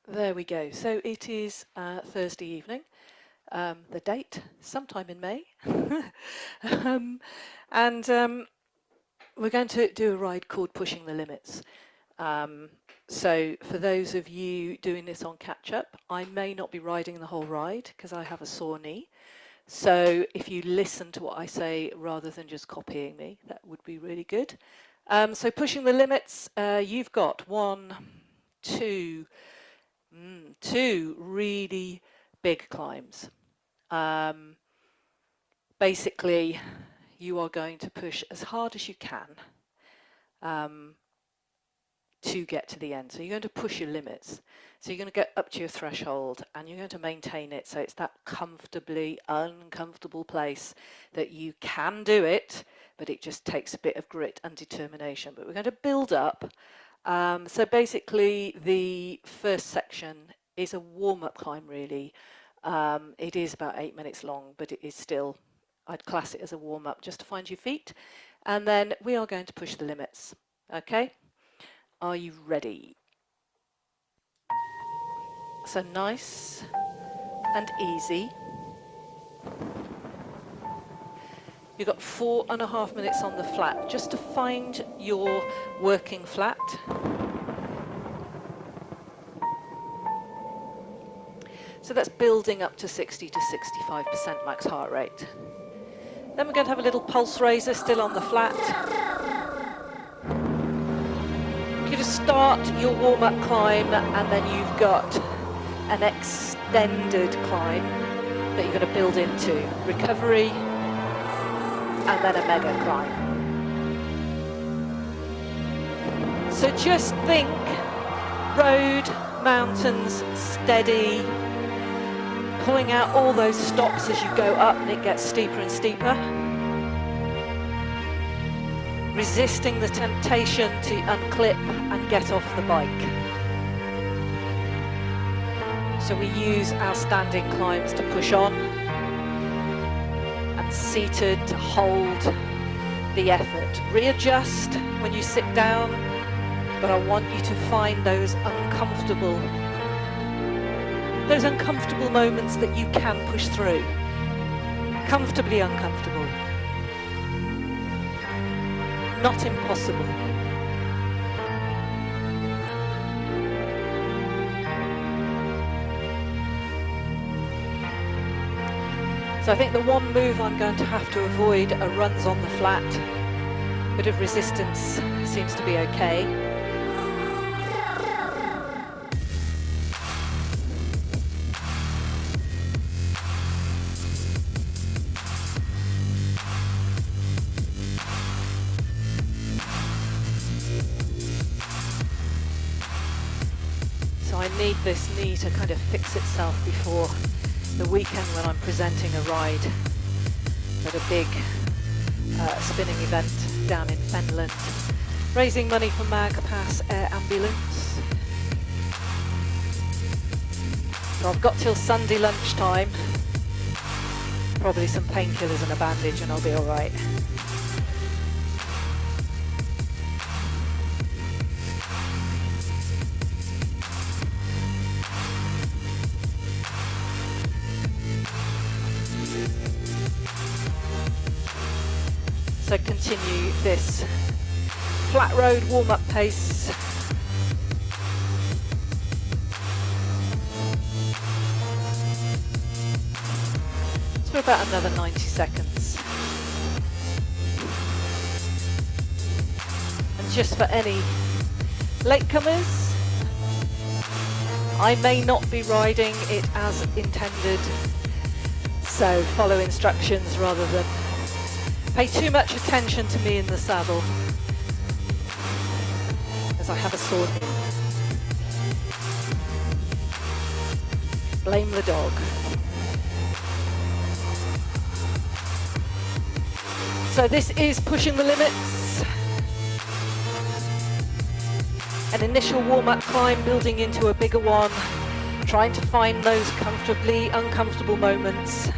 There we go. So it is Thursday evening. The date, sometime in May. um, and we're going to do a ride called Pushing the Limits. So for those of you doing this on catch-up, I may not be riding the whole ride because I have a sore knee. So if you listen to what I say rather than just copying me, that would be really good. So Pushing the Limits, you've got two really big climbs. Basically, you are going to push as hard as you can to get to the end. So you're going to push your limits. So you're going to get up to your threshold and you're going to maintain it. So it's that comfortably uncomfortable place that you can do it, but it just takes a bit of grit and determination. But we're going to build up. So basically the first section is a warm-up climb really. It is about 8 minutes long, but it is still, I'd class it as a warm-up just to find your feet. And then we are going to push the limits. Okay, are you ready? So nice and easy. You've got 4.5 minutes on the flat just to find your working flat. So that's building up to 60 to 65% max heart rate. Then we're going to have a little pulse raiser still on the flat. You're going to start your warm-up climb and then you've got an extended climb that you're going to build into. Recovery and then a mega climb. So just think road, mountains, steady, pulling out all those stops as you go up and it gets steeper and steeper. Resisting the temptation to unclip and get off the bike. So we use our standing climbs to push on and seated to hold the effort. Readjust when you sit down, but I want you to find those uncomfortable moments that you can push through. Comfortably uncomfortable. Not impossible. So I think the one move I'm going to have to avoid are runs on the flat. Bit of resistance seems to be okay. So I need this knee to kind of fix itself before the weekend when I'm presenting a ride at a big spinning event down in Fenland, raising money for Magpass Air Ambulance. So I've got till Sunday lunchtime, probably some painkillers and a bandage and I'll be all right. So continue this flat road warm-up pace. It's for about another 90 seconds. And just for any latecomers, I may not be riding it as intended, so follow instructions rather than pay too much attention to me in the saddle, as I have a sore knee. Blame the dog. So this is Pushing the Limits. An initial warm-up climb building into a bigger one, trying to find those comfortably uncomfortable moments.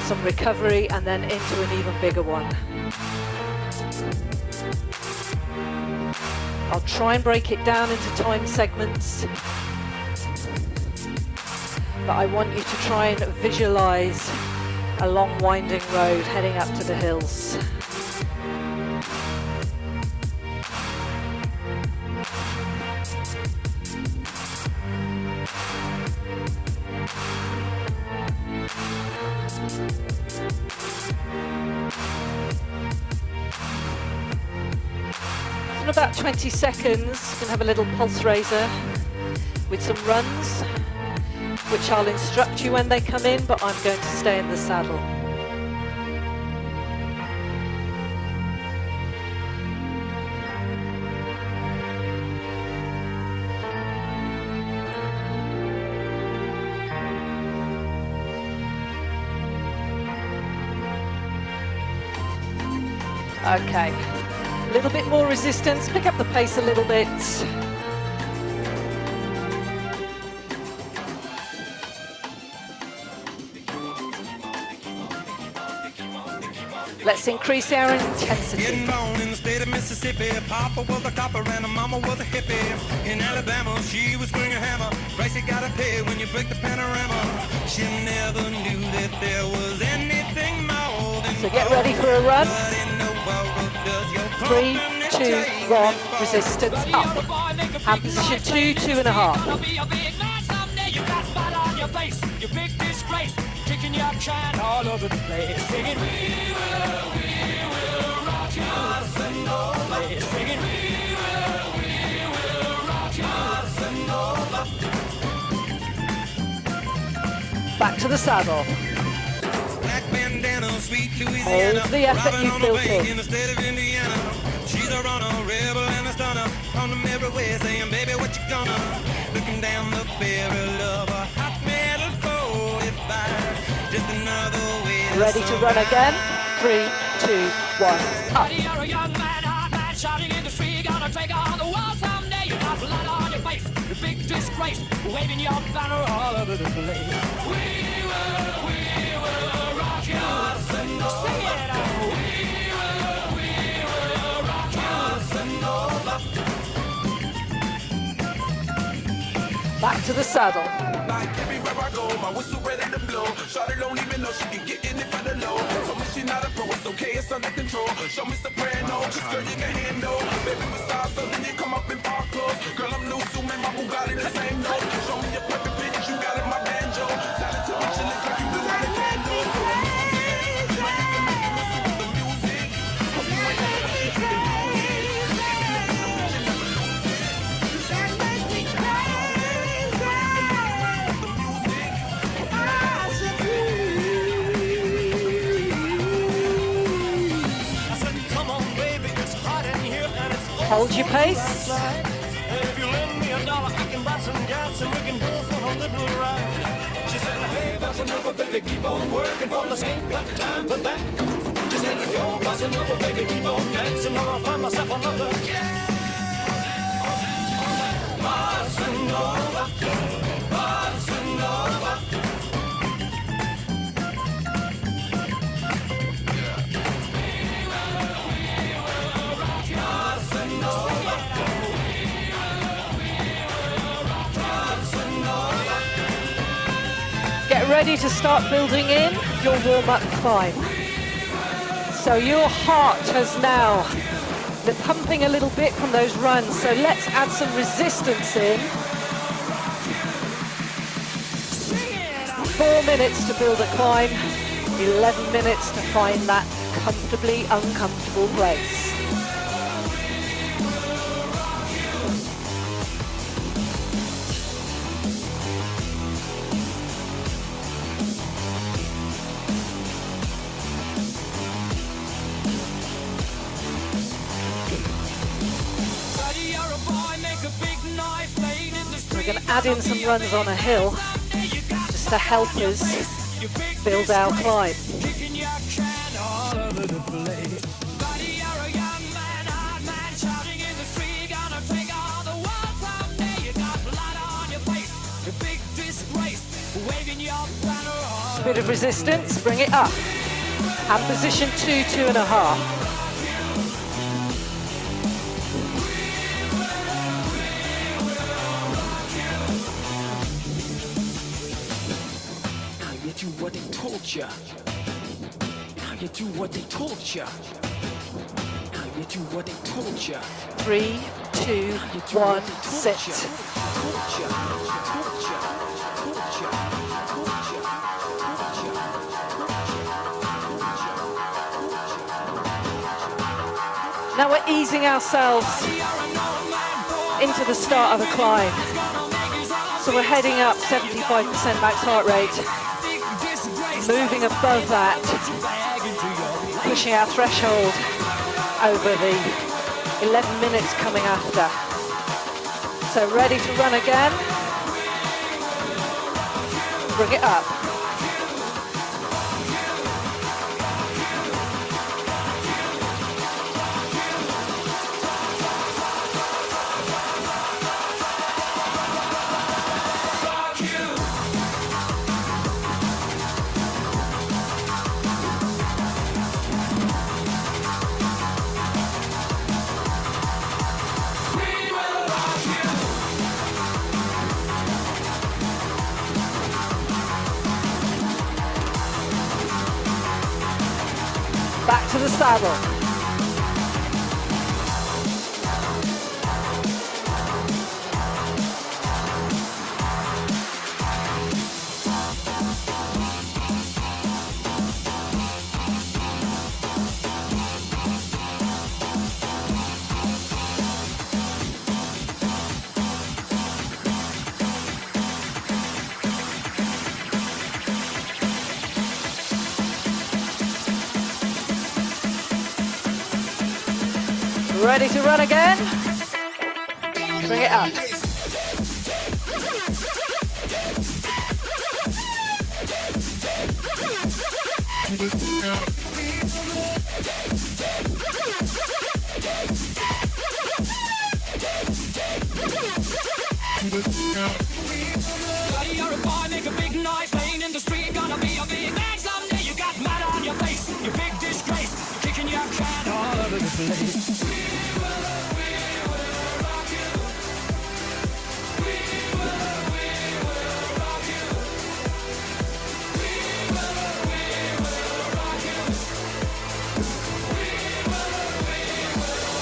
Some recovery and then into an even bigger one. I'll try and break it down into time segments. But I want you to try and visualize a long winding road heading up to the hills. In about 20 seconds, you can have a little pulse raiser with some runs, which I'll instruct you when they come in, but I'm going to stay in the saddle. Okay, a little bit more resistance, pick up the pace a little bit. Let's increase our intensity. Getting born in the state of Mississippi. Papa was a copper and Mama was a hippie. In Alabama, she was swinging a hammer. Price you gotta pay when you break the panorama. She never knew that there was anything more than. So get ready for a run. 3, 2, 1, resistance up. Hand position 2, 2.5. Your shine all over the place, singing we will rock you, Casanova. Singing we will rock you, Casanova. Back to the saddle. Black bandana, sweet Louisiana. Hold the effort you've built in. In the state of Indiana. She's a runner, rebel and a stunner. On them every way, saying, baby, what you gonna? Looking down the barrel of a hot metal 45. Just another way. Ready to run again? 3, 2, 1, up. You're a young man, hot man, shouting in the street, gonna take on the world someday. You got blood on your face, the big disgrace, waving your banner all over the place. We will rock you, Casanova. Sing it out. We will rock you, Casanova. Back to the saddle. Like everywhere I go, my whistle ready to blow. Shawty don't even know she can get in it for the low. Told me she not a pro, it's okay, it's under control. Show me soprano, just girl you can handle. Baby massage, so then you come up in park clothes. Girl I'm new, so man, my Bugatti the same note. Show me your perfect pitch, you got it, my banjo. Talent to me, chillin' like you do like a candle. So I'm moving, like you can make me listen to the music. Hope you ain't never let you do the music. Even if it's no bitch, you never lose it. That makes me crazy. Hold your pace. If you lend me $1, I can buy some gas and we can go for a little ride. She said, hey, bossa nova, baby, keep on working for the ain't got time for that. She said, yo, bossa nova, baby, keep on dancing or I'll find myself another. Bossa nova, bossa nova. Get ready to start building in your warm-up climb. So your heart has now been pumping a little bit from those runs, so let's add some resistance in. 4 minutes to build a climb, 11 minutes to find that comfortably uncomfortable place. We're going to add in some runs on a hill just to help us build our climb. A bit of resistance, bring it up. And position 2, 2.5. ya. Now you do what they told ya. Now you do what they told ya. 3, 2, 1, sit. Now we're easing ourselves into the start of a climb. So we're heading up 75% max heart rate, moving above that, pushing our threshold over the 11 minutes coming after. So ready to run again. Bring it up. Back to the saddle. Ready to run again? Bring it up. You're a boy, make a big noise, playing in the street, gonna be a big man someday. You got mud on your face, you big disgrace, you're kicking your can all over the place.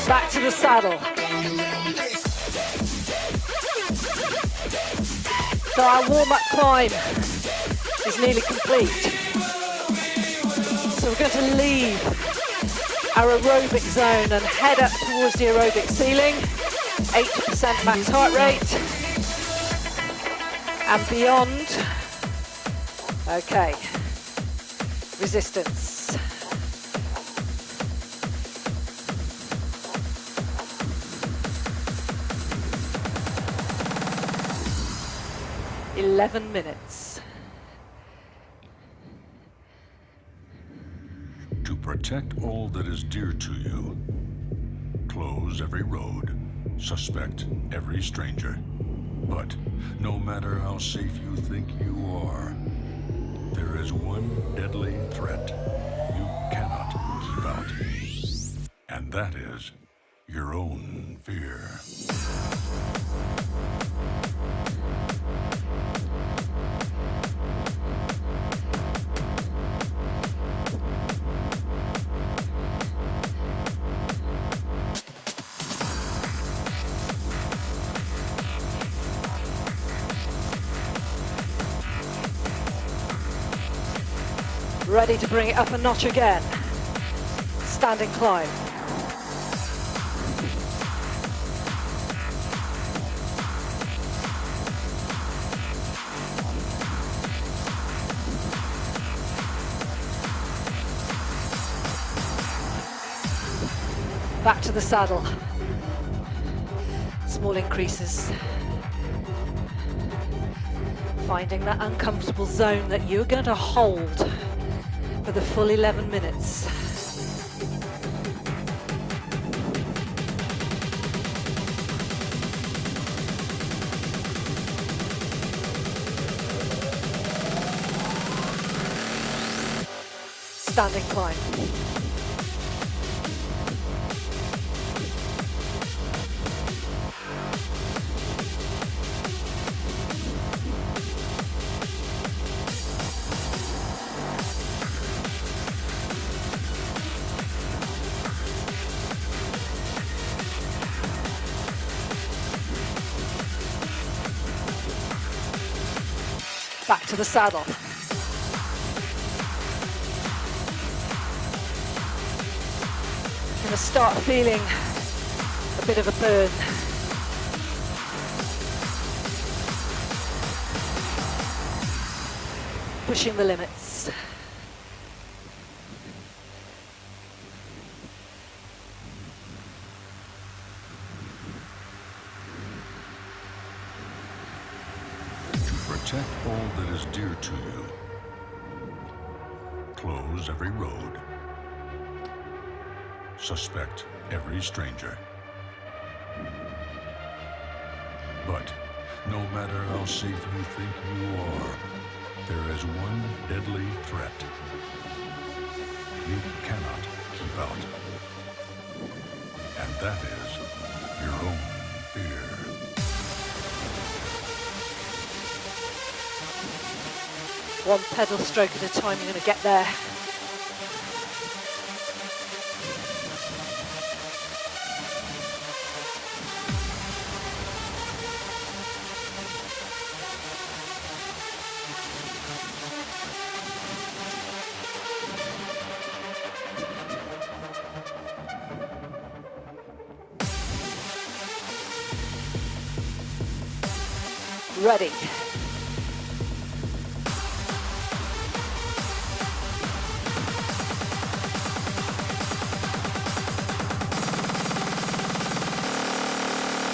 Back to the saddle. So our warm-up climb is nearly complete. So we're going to leave our aerobic zone and head up towards the aerobic ceiling, 80% max heart rate and beyond. Okay, resistance. "11 minutes. To protect all that is dear to you, close every road, suspect every stranger. But no matter how safe you think you are, there is one deadly threat you cannot keep out. And that is your own fear. Ready to bring it up a notch again. Standing climb. Back to the saddle. Small increases. Finding that uncomfortable zone that you're going to hold for the full 11 minutes. Standing climb. Back to the saddle. You're going to start feeling a bit of a burn. Pushing the limits. Protect all that is dear to you. Close every road. Suspect every stranger. But no matter how safe you think you are, there is one deadly threat you cannot keep out. And that is your own fear. One pedal stroke at a time, you're going to get there. Ready.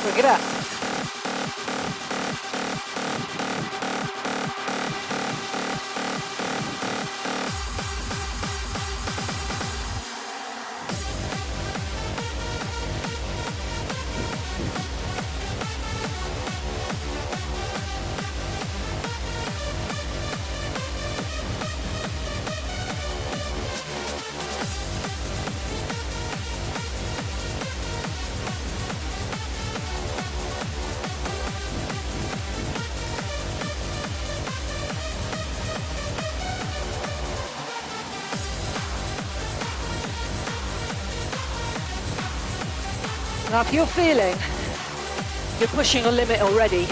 Bring it up. Now if you're feeling you're pushing a limit already,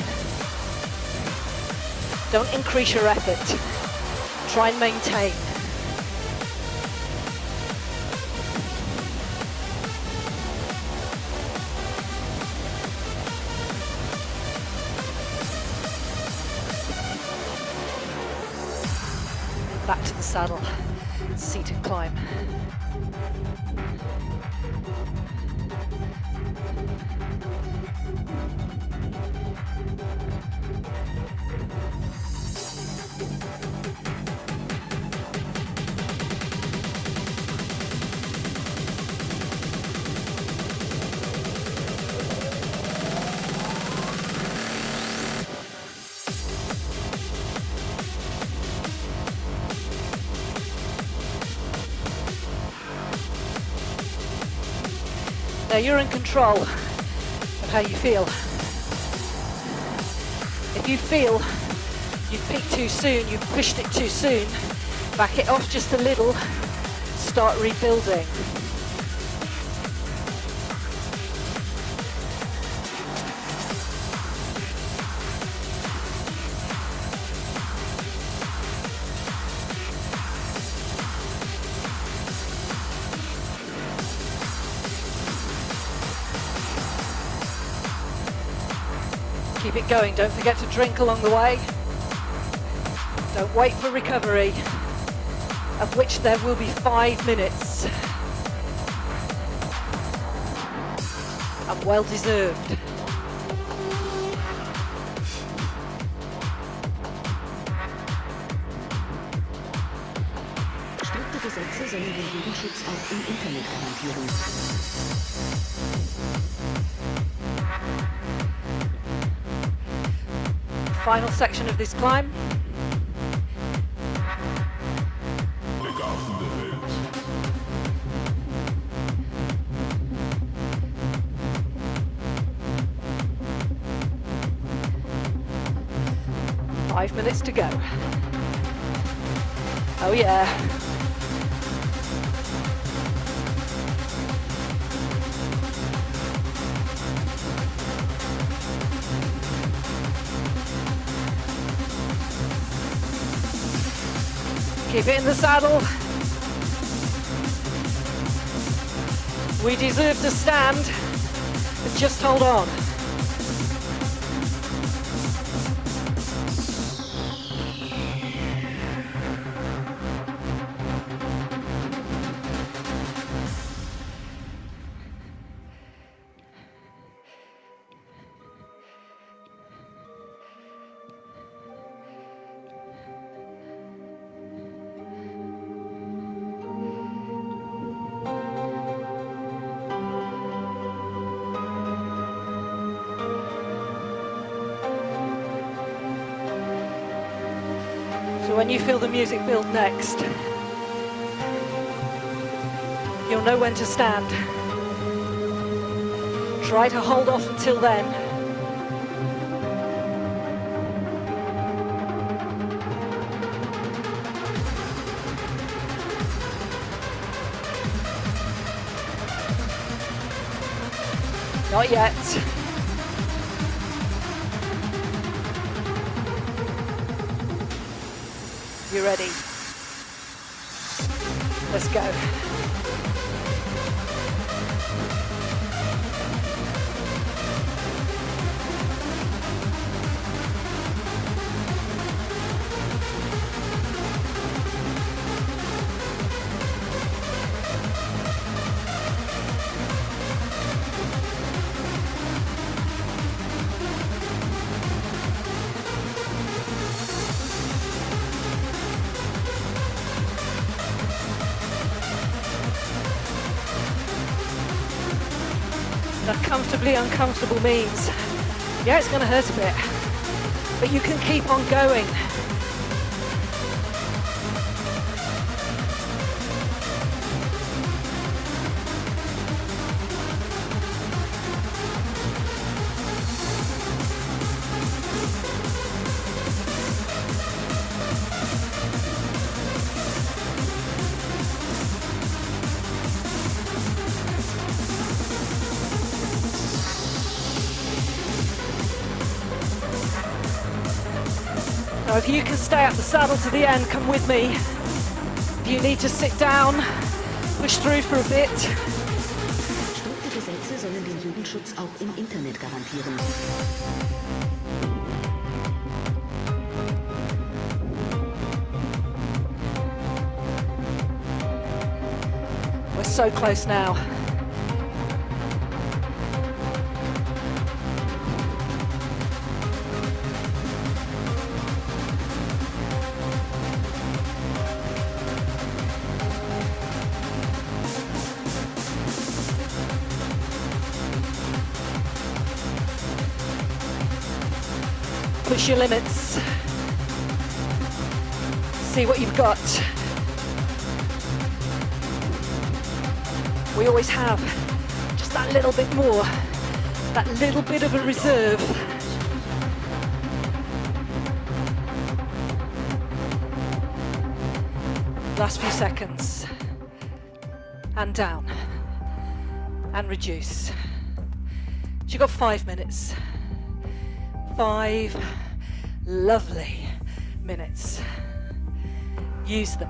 don't increase your effort. Try and maintain. Back to the saddle, seated climb. Now you're in control of how you feel. If you feel you've peaked too soon, you've pushed it too soon, back it off just a little, start rebuilding. Keep it going, don't forget to drink along the way. Don't wait for recovery, of which there will be 5 minutes. And well deserved. Strikte Gesetze sollen den Jugendschutz auch im Internet garantieren. Final section of this climb. Five minutes to go. Oh yeah. Keep it in the saddle. We deserve to stand, but just hold on. So when you feel the music build next, you'll know when to stand. Try to hold off until then. Not yet. You ready? Let's go. That comfortably uncomfortable means, yeah, it's going to hurt a bit, but you can keep on going. Now if you can stay at the saddle to the end, come with me. If you need to sit down, push through for a bit. Bestimmte Gesetze sollen den Jugendschutz auch im Internet garantieren. We're so close now. Push your limits. See what you've got. We always have just that little bit more, that little bit of a reserve. Last few seconds. And down. And reduce. So you've got 5 minutes. 5 lovely minutes. Use them.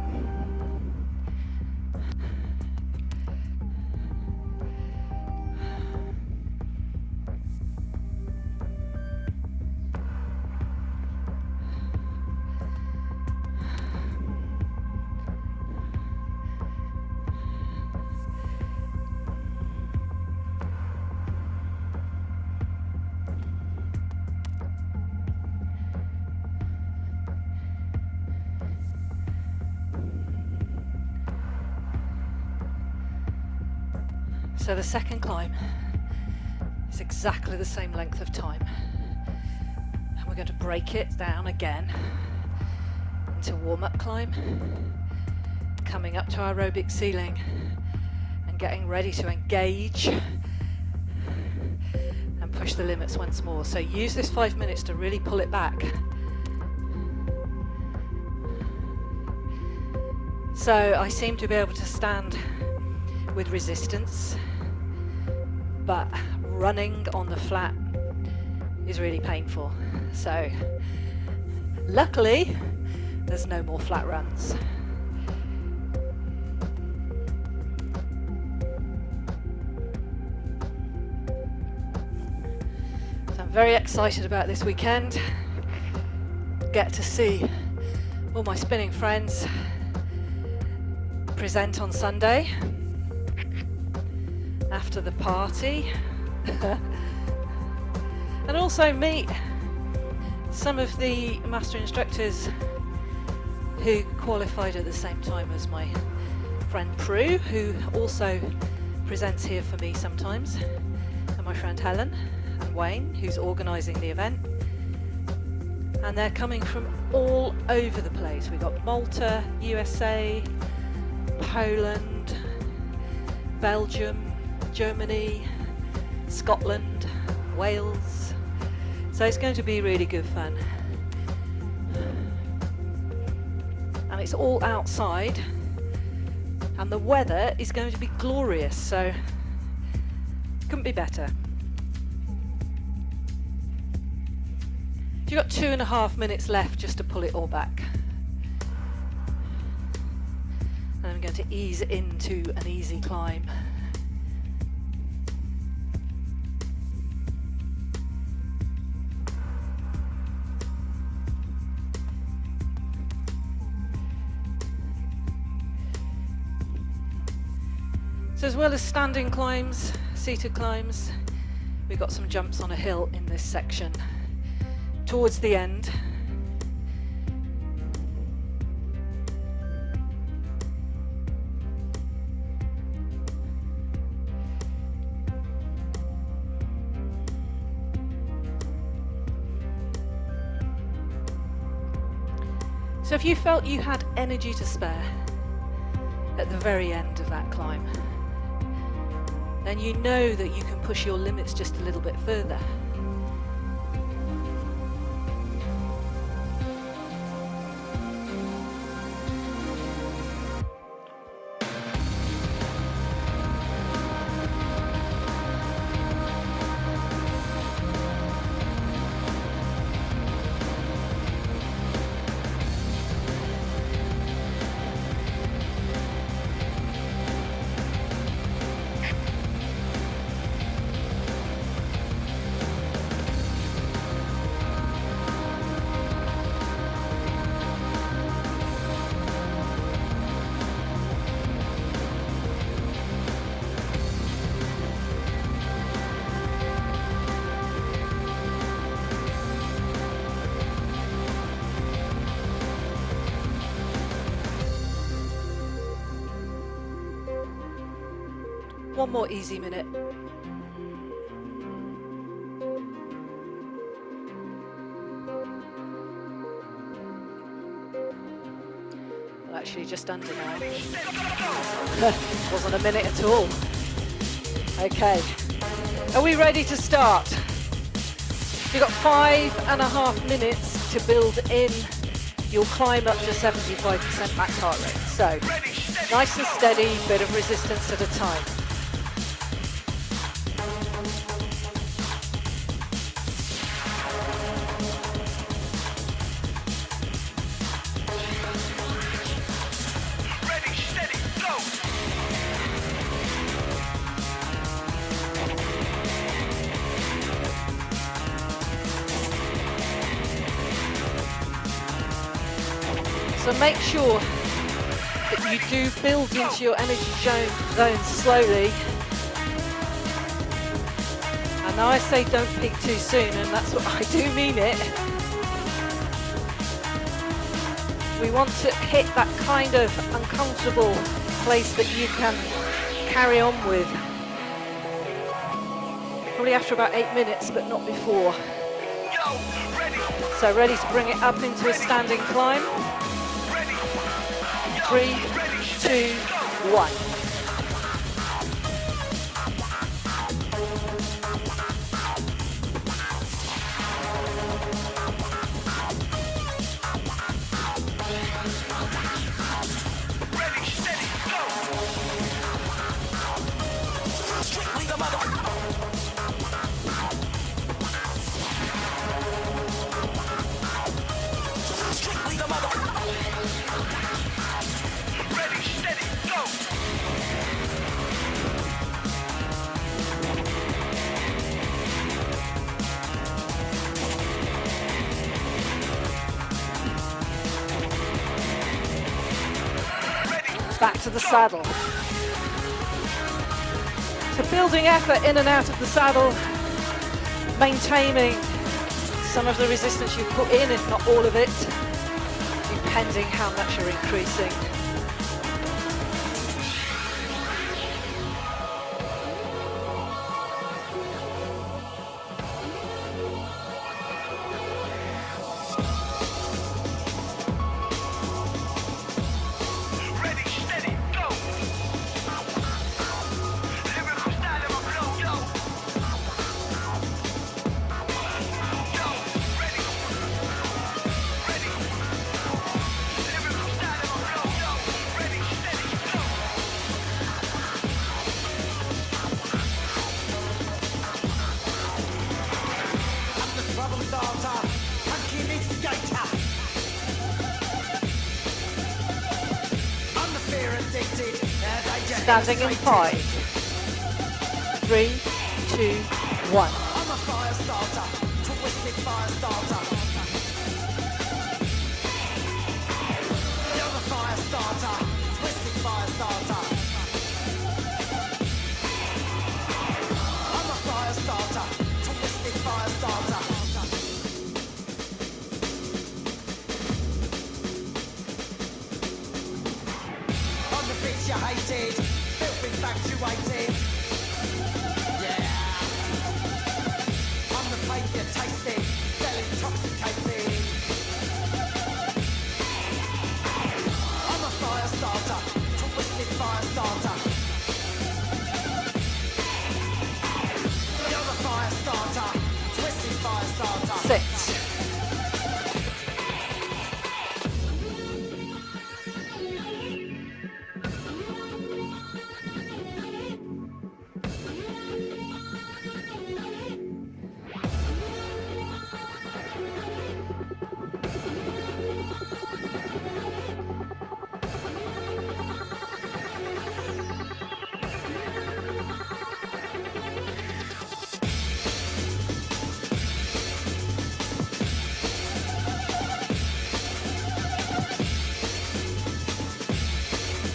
So the second climb is exactly the same length of time. And we're going to break it down again into warm-up climb, coming up to aerobic ceiling and getting ready to engage and push the limits once more. So use this 5 minutes to really pull it back. So I seem to be able to stand with resistance, but running on the flat is really painful. So luckily there's no more flat runs. Very excited about this weekend. Get to see all my spinning friends present on Sunday after the party and also meet some of the master instructors who qualified at the same time as my friend Prue, who also presents here for me sometimes, and my friend Helen and Wayne, who's organising the event. And they're coming from all over the place. We've got Malta, USA, Poland, Belgium, Germany, Scotland, Wales. So it's going to be really good fun. And it's all outside, and the weather is going to be glorious, so couldn't be better. You've got 2.5 minutes left just to pull it all back. And I'm going to ease into an easy climb. So as well as standing climbs, seated climbs, we've got some jumps on a hill in this section towards the end. So if you felt you had energy to spare at the very end of that climb, then you know that you can push your limits just a little bit further. One more easy minute. Well, actually just under now. Wasn't a minute at all. Okay, are we ready to start? You've got 5.5 minutes to build in your climb up to 75% max heart rate. So, nice and steady, bit of resistance at a time. So make sure that you do build into your energy zone slowly. And now I say don't peak too soon, and that's what I do mean it. We want to hit that kind of uncomfortable place that you can carry on with. Probably after about 8 minutes, but not before. So ready to bring it up into a standing climb. 3, 2, 1. back to the saddle. So building effort in and out of the saddle, maintaining some of the resistance you've put in, if not all of it, depending how much you're increasing. Standing in 5, 3, 2, 1. I'm a fire starter, twisted fire starter. You're a fire starter, twisted fire starter. I'm a fire starter, twisted fire starter. I'm the bitch you hated, filth infatuated. Yeah. I'm the pain you tasted, fell intoxicated. I'm a fire starter, twisted fire starter. You're a fire starter, twisted fire starter. 6.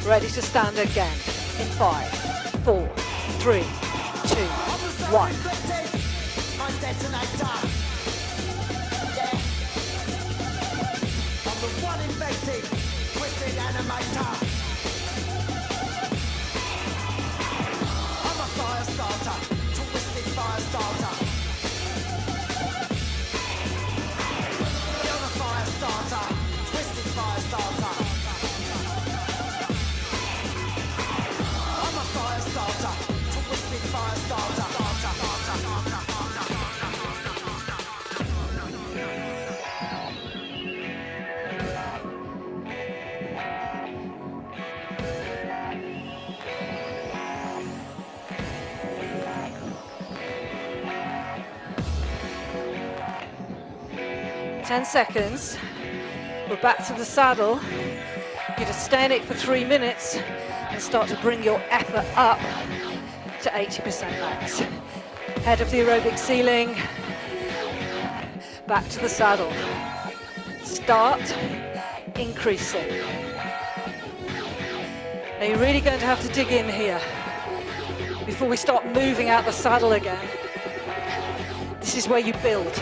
Ready to stand again in 5, 4, 3, 2, 1. Inflicted, my detonator. Yeah. I'm the one infected, twisted animator. I'm a fire starter, twisted fire starter. You're a fire starter, twisted fire starter. I'm a fire starter, twisted fire starter. Ten seconds. We're back to the saddle. You're to stay in it for 3 minutes and start to bring your effort up to 80% max. Head of the aerobic ceiling. Back to the saddle. Start increasing. Now you're really going to have to dig in here before we start moving out the saddle again. This is where you build.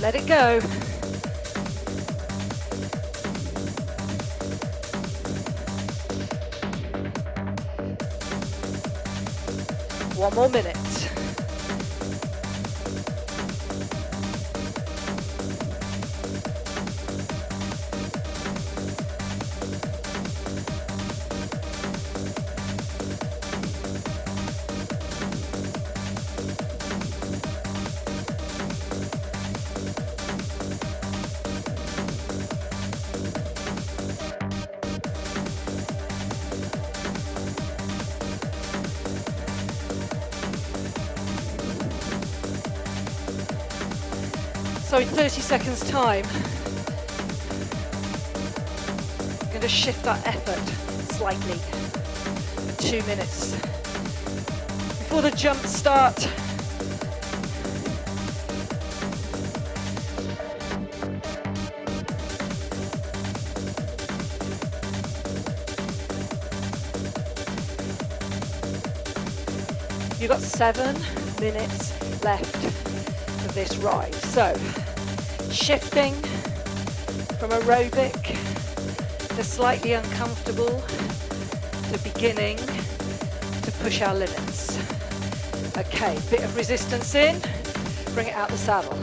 Don't let it go. One more minute. So in 30 seconds time, I'm going to shift that effort slightly. 2 minutes. Before the jump start, you've got 7 minutes left of this ride. So, shifting from aerobic to slightly uncomfortable to beginning to push our limits. Okay, bit of resistance in, bring it out the saddle.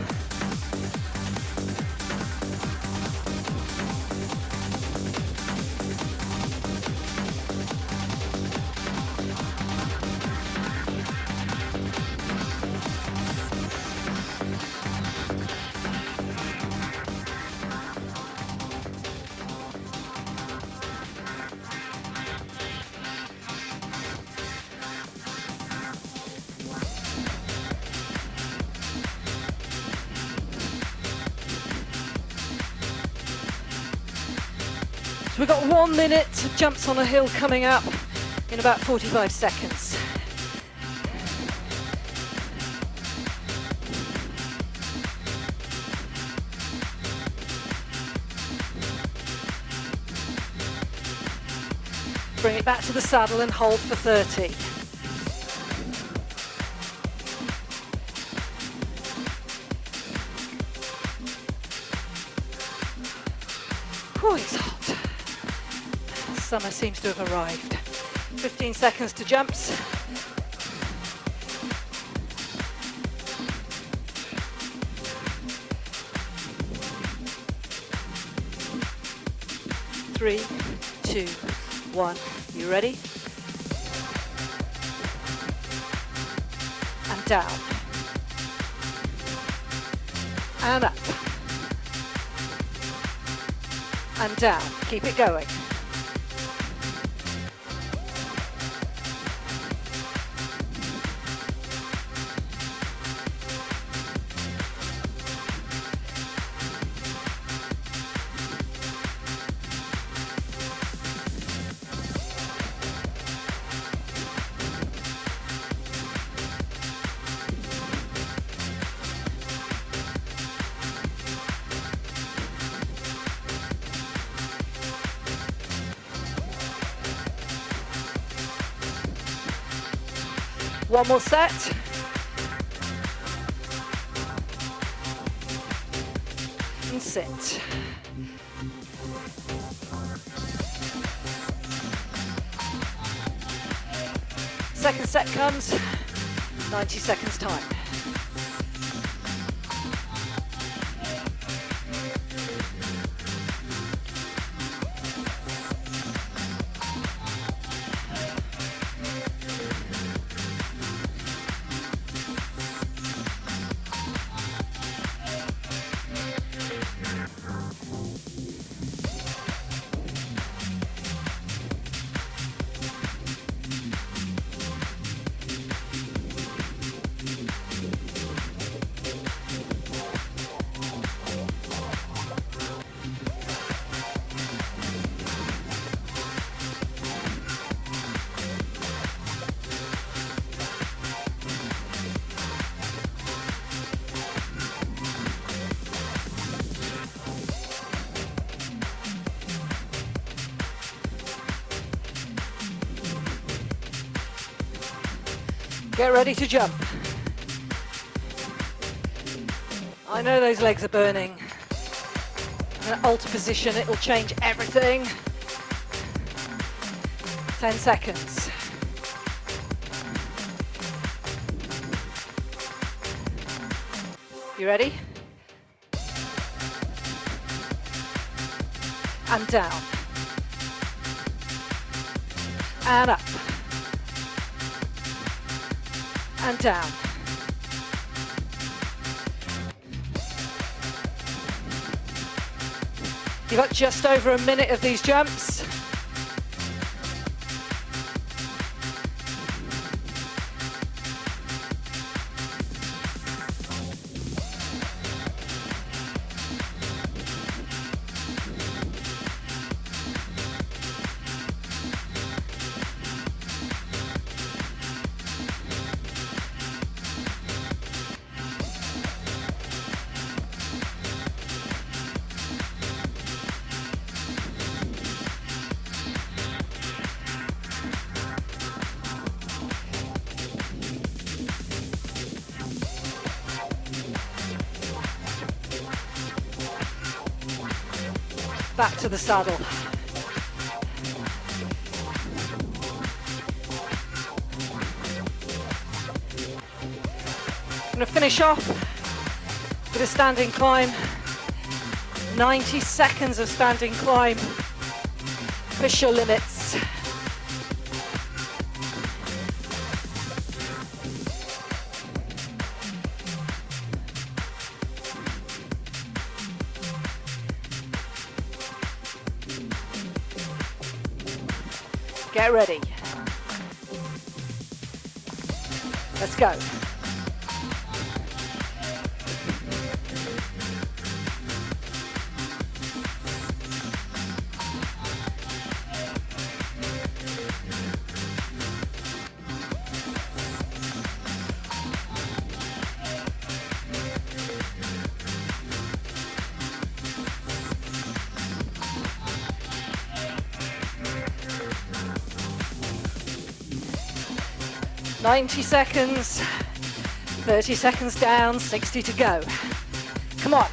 So we've got 1 minute of jumps on a hill coming up in about 45 seconds. Bring it back to the saddle and hold for 30. Oh, it's hot. Summer seems to have arrived. 15 seconds to jumps. Three, 2, 1. You ready? And down. And up. And down. Keep it going. One more set. And sit. Second set comes, 90 seconds time. Get ready to jump. I know those legs are burning. I'm going to alter position, it'll change everything. 10 seconds. You ready? And down. And up. And down. You've got just over a minute of these jumps. Back to the saddle. I'm going to finish off with a standing climb. 90 seconds of standing climb. Push your limits. Get ready. Let's go. "90 seconds, 30 seconds down, 60 to go. Come on.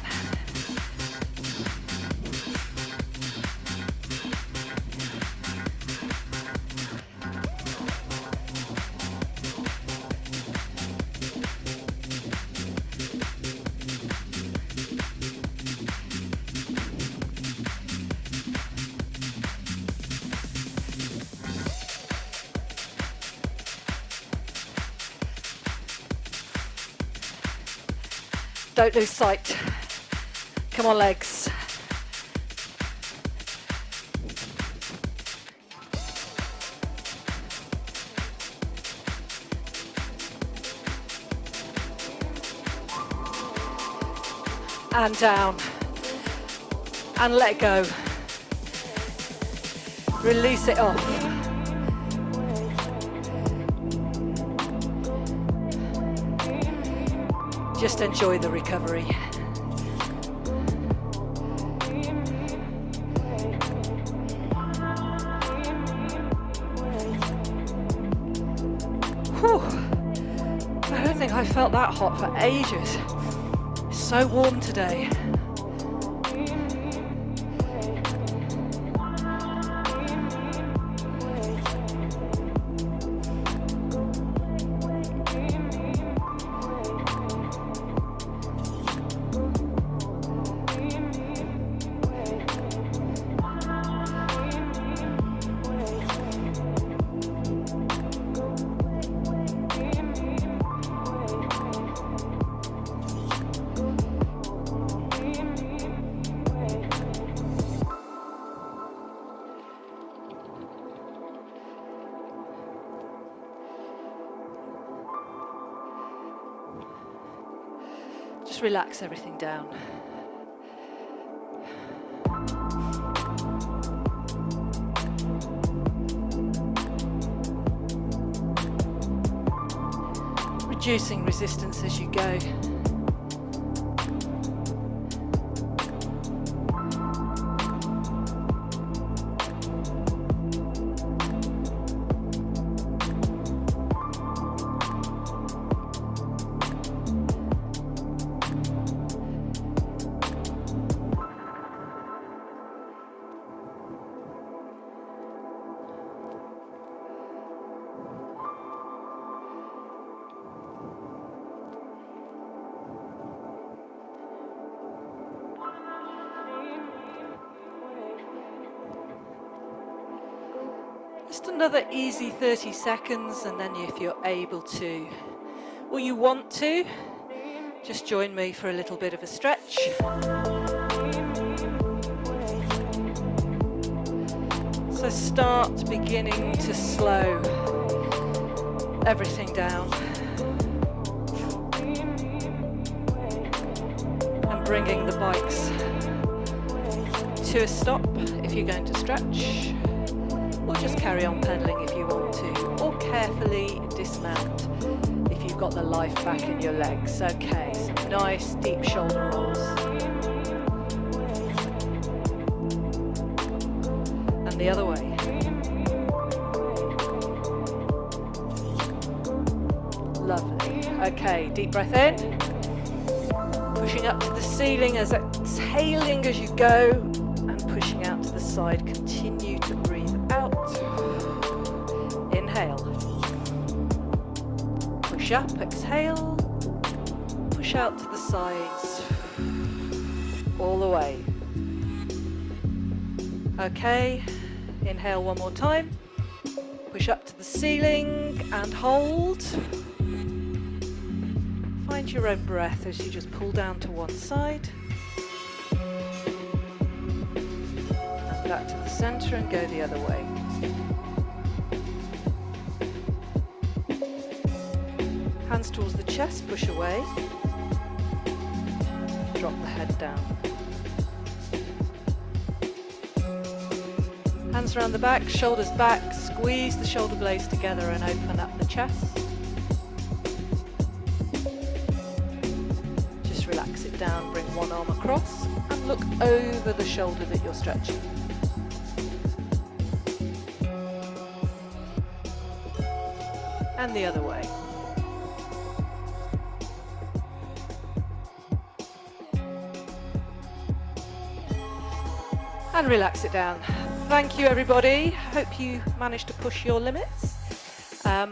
Don't lose sight. Come on, legs. And down. And let go. Release it off. Just enjoy the recovery. Whew. I don't think I felt that hot for ages. It's so warm today. Just relax everything down. Reducing resistance as you go. Just another easy 30 seconds, and then if you're able to, or you want to, just join me for a little bit of a stretch. So start beginning to slow everything down and bringing the bikes to a stop if you're going to stretch, or just carry on pedaling if you want to, or carefully dismount if you've got the life back in your legs. Okay, some nice deep shoulder rolls. And the other way. Lovely. Okay, deep breath in. Pushing up to the ceiling as exhaling as you go, and pushing out to the side. Continue to breathe out. Inhale. Push up, exhale. Push out to the sides. All the way. Okay, inhale one more time. Push up to the ceiling and hold. Find your own breath as you just pull down to one side. And back to the center and go the other way. Hands towards the chest, push away. Drop the head down. Hands around the back, shoulders back, squeeze the shoulder blades together and open up the chest. Just relax it down, bring one arm across and look over the shoulder that you're stretching. And the other way. And relax it down. Thank you everybody. Hope you managed to push your limits. I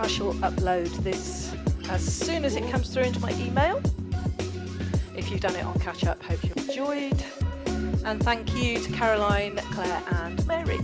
shall upload this as soon as it comes through into my email. If you've done it on catch up, hope you enjoyed. And thank you to Caroline, Claire and Mary.